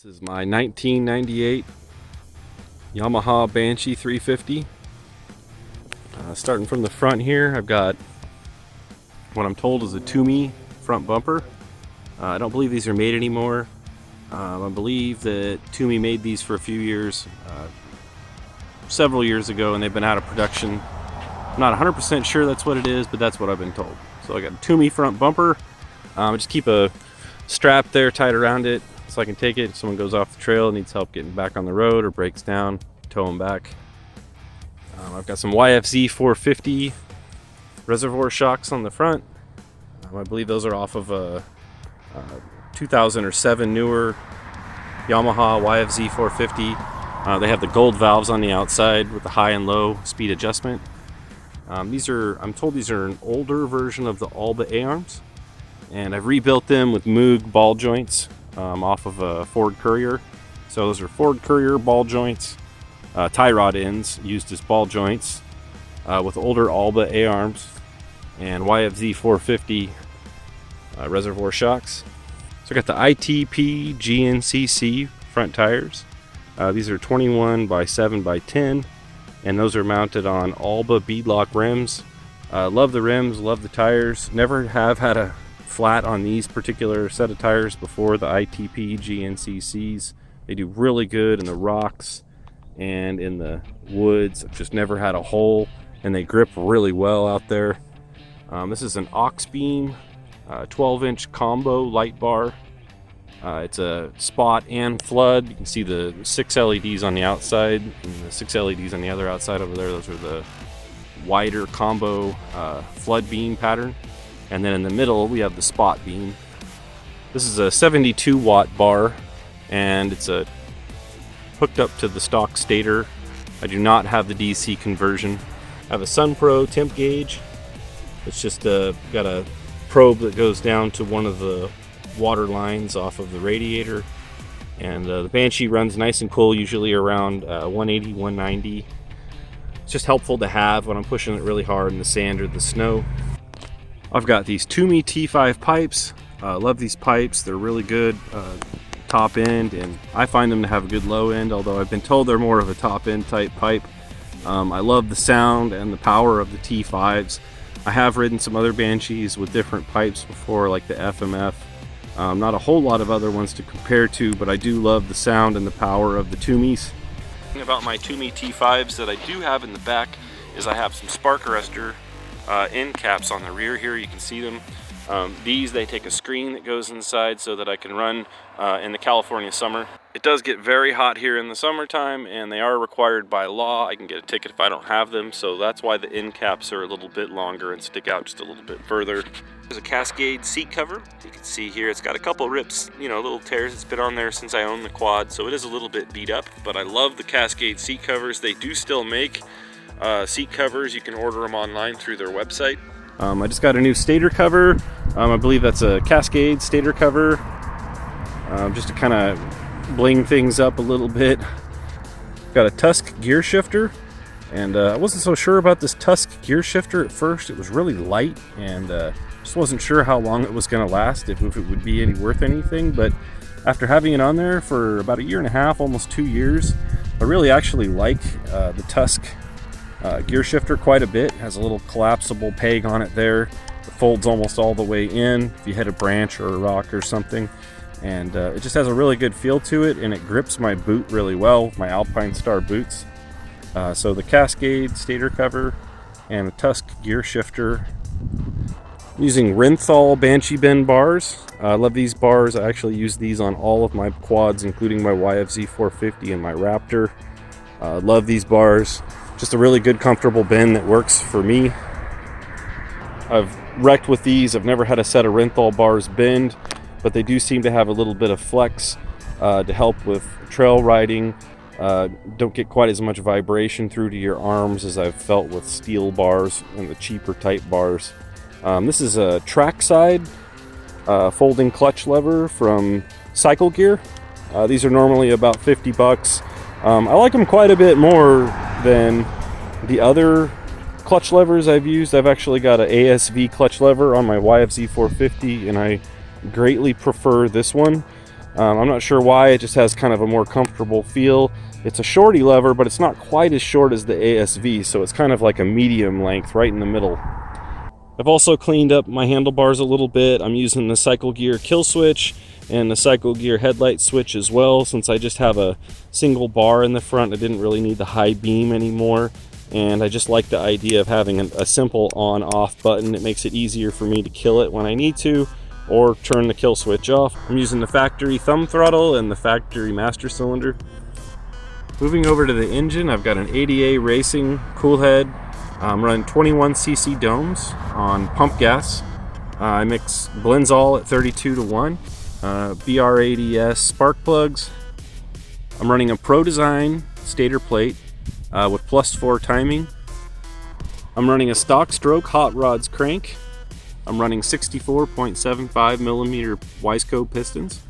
This is my 1998 Yamaha Banshee 350. Starting from the front here, I've got what I'm told is a Toomey front bumper. I don't believe these are made anymore. I believe that Toomey made these for a few years, several years ago, and they've been out of production. I'm not 100% sure that's what it is, but that's what I've been told. So I got a Toomey front bumper. I just keep a strap there tied around it so I can take it if someone goes off the trail, needs help getting back on the road or breaks down, tow them back. I've got some YFZ 450 Reservoir Shocks on the front. I believe those are off of a 2007 newer Yamaha YFZ 450. They have the gold valves on the outside with the high and low speed adjustment. I'm told these are an older version of the Alba A-arms, and I've rebuilt them with Moog ball joints off of a Ford Courier. So those are Ford Courier ball joints, tie rod ends used as ball joints with older Alba A-arms and YFZ 450 Reservoir Shocks. So I got the ITP GNCC front tires. These are 21 by 7 by 10, and those are mounted on Alba beadlock rims. Love the rims, love the tires. Never have had a flat on these particular set of tires before, the ITP GNCCs. They do really good in the rocks and in the woods. I've just never had a hole, and they grip really well out there. This is an aux beam 12-inch combo light bar. It's a spot and flood. You can see the 6 LEDs on the outside and the 6 LEDs on the other outside over there. Those are the wider combo flood beam pattern. And then in the middle we have the spot beam. This is a 72 watt bar, and it's hooked up to the stock stator. I do not have the DC conversion. I have a SunPro temp gauge. It's just got a probe that goes down to one of the water lines off of the radiator, and the Banshee runs nice and cool, usually around 180, 190. It's just helpful to have when I'm pushing it really hard in the sand or the snow. I've got these Toomey T5 pipes. Love these pipes. They're really good top end, and I find them to have a good low end, although I've been told they're more of a top end type pipe. I love the sound and the power of the T5s. I have ridden some other Banshees with different pipes before, like the FMF. Not a whole lot of other ones to compare to, but I do love the sound and the power of the Toomeys. The thing about my Toomey T5s that I do have in the back is I have some spark arrestor end caps on the rear here. You can see them. They take a screen that goes inside so that I can run in the California summer. It does get very hot here in the summertime, and they are required by law. I can get a ticket if I don't have them, so that's why the end caps are a little bit longer and stick out just a little bit further. There's a Cascade seat cover. You can see here it's got a couple rips, little tears. It's been on there since I owned the quad, so it is a little bit beat up, but I love the Cascade seat covers. They do still make seat covers. You can order them online through their website. I just got a new stator cover. I believe that's a Cascade stator cover, just to kind of bling things up a little bit. Got a Tusk gear shifter, and I wasn't so sure about this Tusk gear shifter at first. It was really light, and just wasn't sure how long it was going to last, if it would be worth anything. But after having it on there for about a year and a half, almost 2 years, I really actually like the Tusk gear shifter quite a bit. It has a little collapsible peg on it there. It folds almost all the way in if you hit a branch or a rock or something, and it just has a really good feel to it, and it grips my boot really well, my Alpine Star boots. So the Cascade stator cover and the Tusk gear shifter. I'm using Renthal Banshee bend bars. I love these bars. I actually use these on all of my quads, including my YFZ 450 and my Raptor. Love these bars. Just a really good, comfortable bend that works for me. I've wrecked with these. I've never had a set of Renthal bars bend, but they do seem to have a little bit of flex to help with trail riding. Don't get quite as much vibration through to your arms as I've felt with steel bars and the cheaper type bars. This is a trackside folding clutch lever from Cycle Gear. These are normally about 50 bucks. I like them quite a bit more than the other clutch levers I've used. I've actually got an ASV clutch lever on my YFZ 450, and I greatly prefer this one. I'm not sure why, it just has kind of a more comfortable feel. It's a shorty lever, but it's not quite as short as the ASV, so it's kind of like a medium length right in the middle. I've also cleaned up my handlebars a little bit. I'm using the Cycle Gear kill switch and the Cycle Gear headlight switch as well. Since I just have a single bar in the front, I didn't really need the high beam anymore. And I just like the idea of having a simple on-off button. It makes it easier for me to kill it when I need to, or turn the kill switch off. I'm using the factory thumb throttle and the factory master cylinder. Moving over to the engine, I've got an ADA Racing cool head. I'm running 21cc domes on pump gas. I mix Blendzall at 32:1, BR80S spark plugs. I'm running a Pro Design stator plate with +4 timing. I'm running a stock stroke hot rods crank. I'm running 64.75mm Wiseco pistons.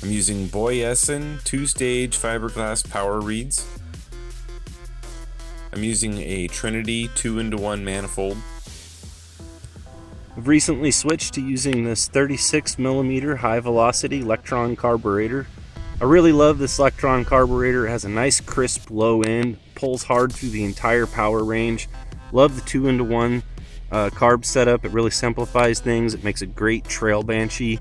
I'm using Boyessen 2-stage fiberglass power reeds. I'm using a Trinity 2-into-1 manifold. I've recently switched to using this 36mm high velocity Electron Carburetor. I really love this Electron Carburetor. It has a nice crisp low end, pulls hard through the entire power range. Love the 2-into-1 carb setup. It really simplifies things. It makes a great trail Banshee.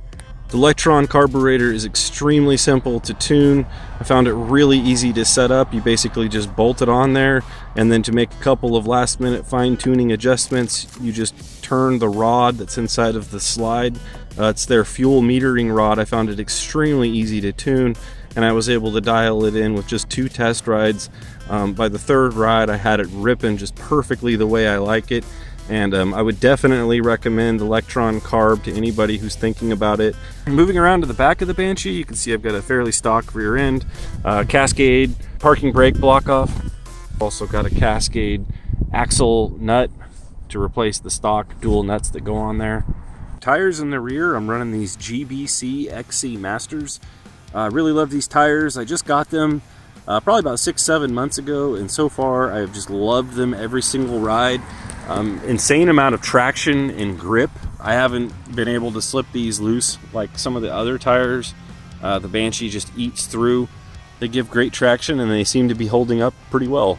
The Electron Carburetor is extremely simple to tune. I found it really easy to set up. You basically just bolt it on there, and then to make a couple of last minute fine-tuning adjustments, you just turn the rod that's inside of the slide. It's their fuel metering rod. I found it extremely easy to tune, and I was able to dial it in with just 2 test rides. By the 3rd ride, I had it ripping just perfectly the way I like it. And I would definitely recommend Electron Carb to anybody who's thinking about it. Moving around to the back of the Banshee, you can see I've got a fairly stock rear end, Cascade parking brake block off. Also got a Cascade axle nut to replace the stock dual nuts that go on there. Tires in the rear, I'm running these GBC XC Masters. I really love these tires. I just got them probably about 6-7 months ago, and so far I've just loved them every single ride. Insane amount of traction and grip. I haven't been able to slip these loose like some of the other tires. The Banshee just eats through. They give great traction and they seem to be holding up pretty well.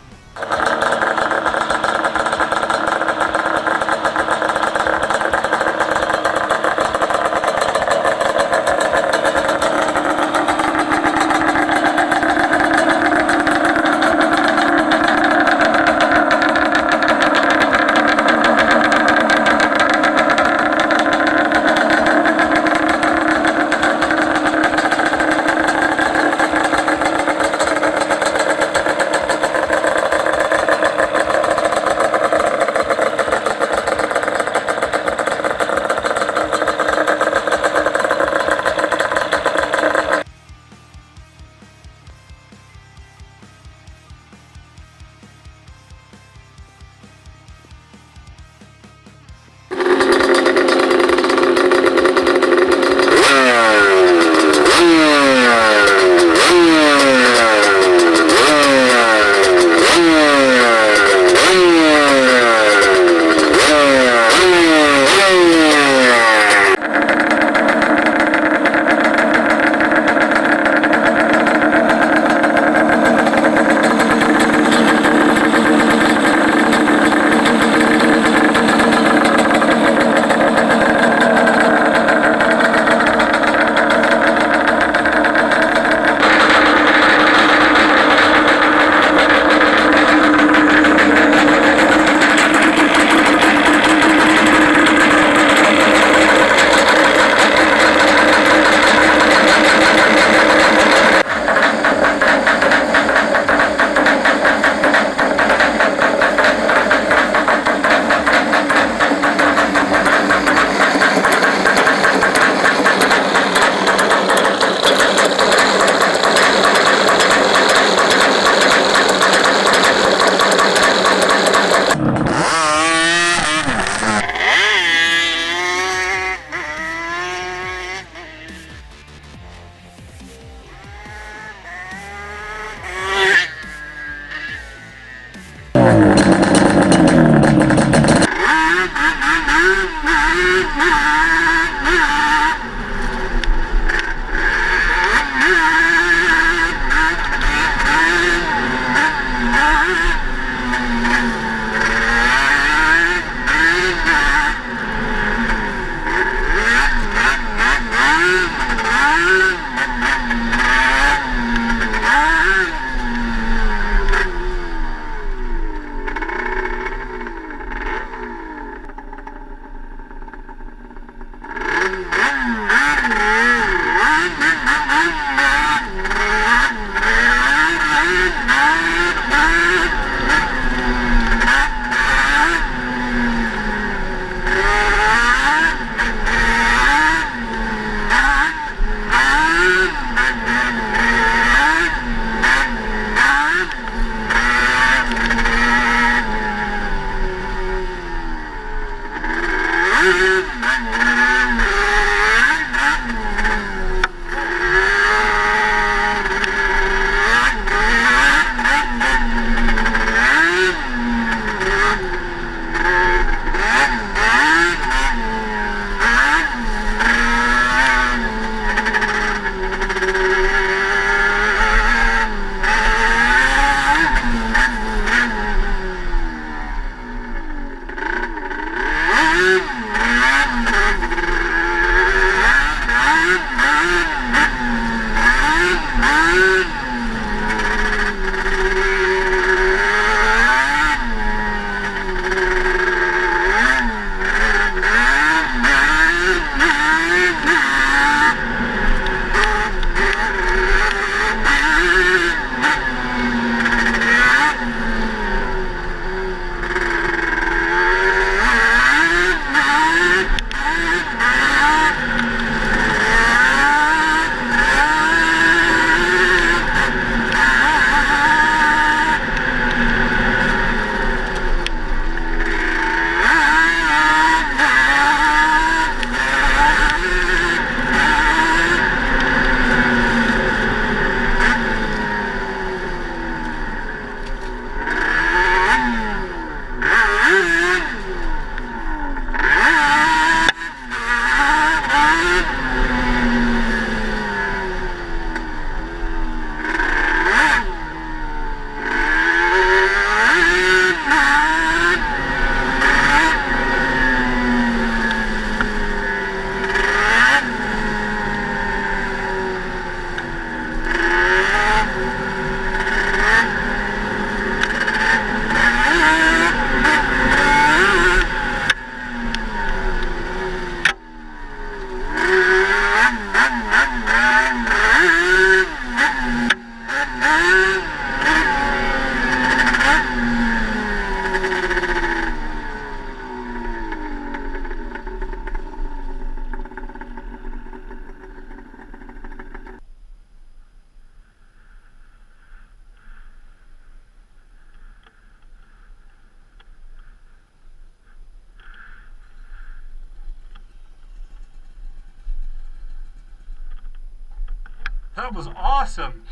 That was awesome.